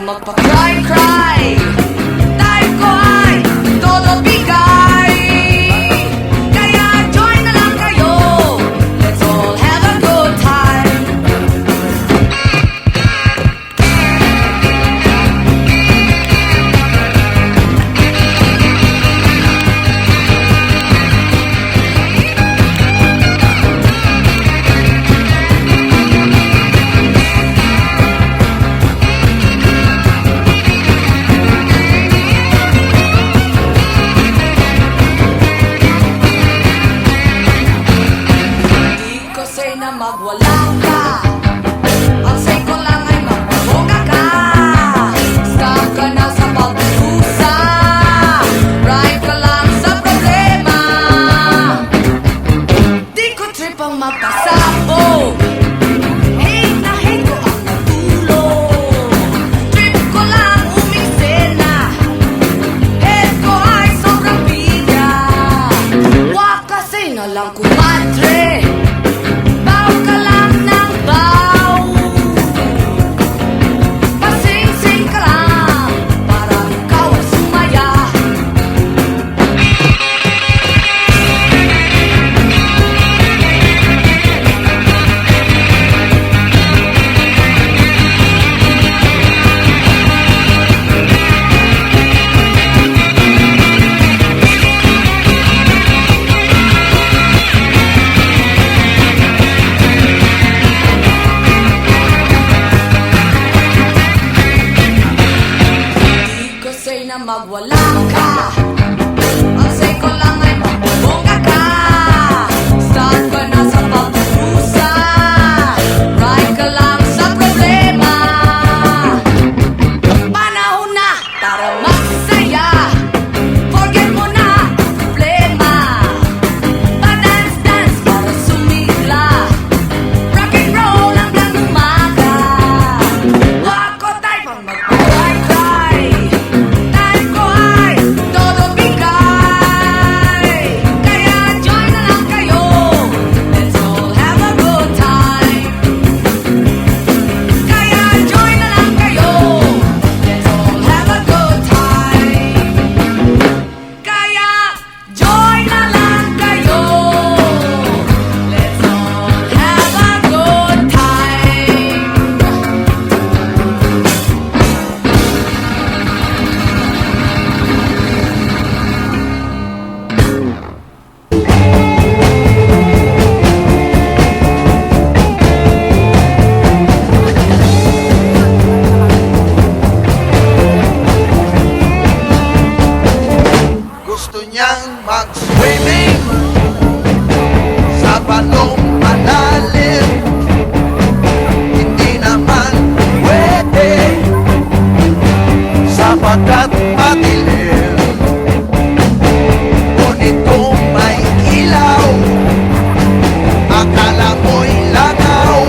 magpa-cry-cry. Time ko ay todo bigay. Kaya join na lang kayo. Let's all have a good time. Na magwala ka, ang say ko lang ay magpaboga ka. Stop ka na sa pagdusa, right ka lang sa problema. Di ko trip ang magpasabog, hate na hate ko ang natulog. Trip ko lang umiksena, head ko ay sobrang bigat. Wag kasi na lang kumadre, na magwala ka, ang say ko lang ay magbongga ka. Stop ka na sa pagdusa, right ka lang sa problema. Panahon na para magsaya, forget mo na problema. Pa-dance-dance para sumigla, rock and roll hanggang umaga. Wag ko tayo pang mag-cry-cry. Gusto niyang mag-swimming sa balong malalim, hindi naman pwede sapagkat madilim. Ngunit kung may ilaw, akala mo'y langaw.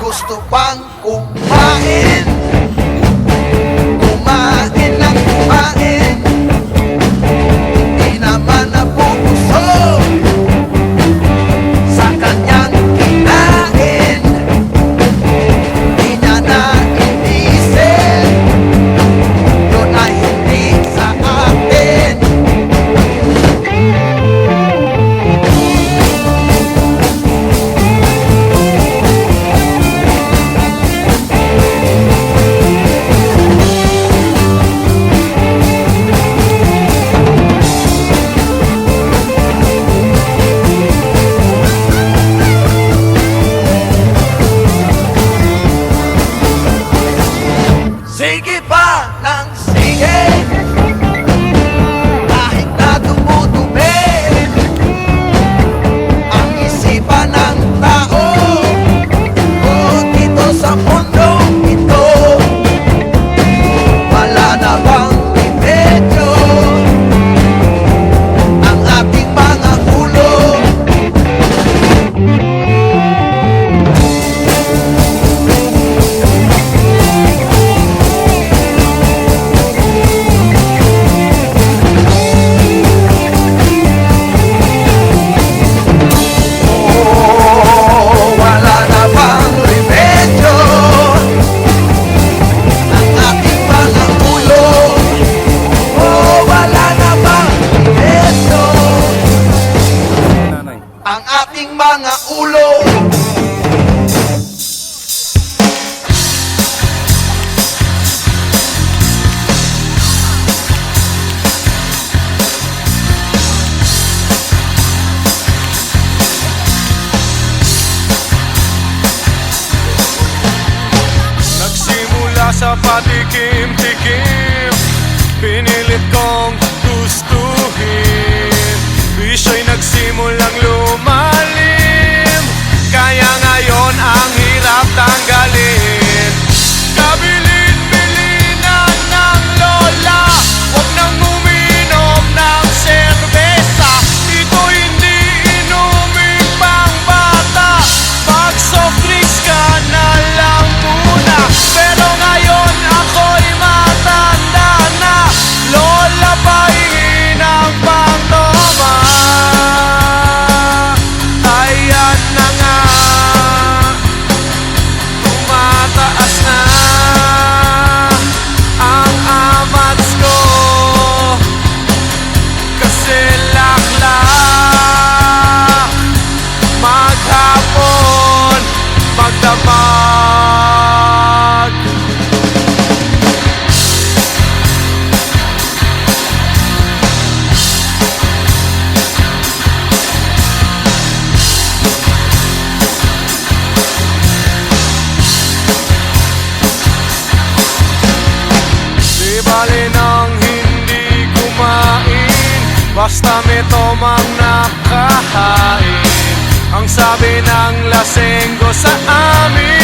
Gusto pang kumain, kumain ng kumain. Di naman nabubusog sa kanyang kinain. Di niya nainisip, yun ay hindi sa atin. sa patikim-tikim, pinilit kong gustuhin. Bisyo'y nagsimulang lumalim, kaya ngayon ang hirap tanggalin. Kabilin-bilinan ng lola, huwag nang uminom ng serbesa. Ito hindi inuming pang bata, mag soft drinks ka na lang muna. Pero ngayon ako'y matanda na, lola pahingi ng pangtoma. Ayan na nga, tumataas na ang amats ko, kasi laklak maghapon magdamag. Di bali nang hindi kumain, basta may tomang nakahain. Ang sabi ng lasenggo sa amin,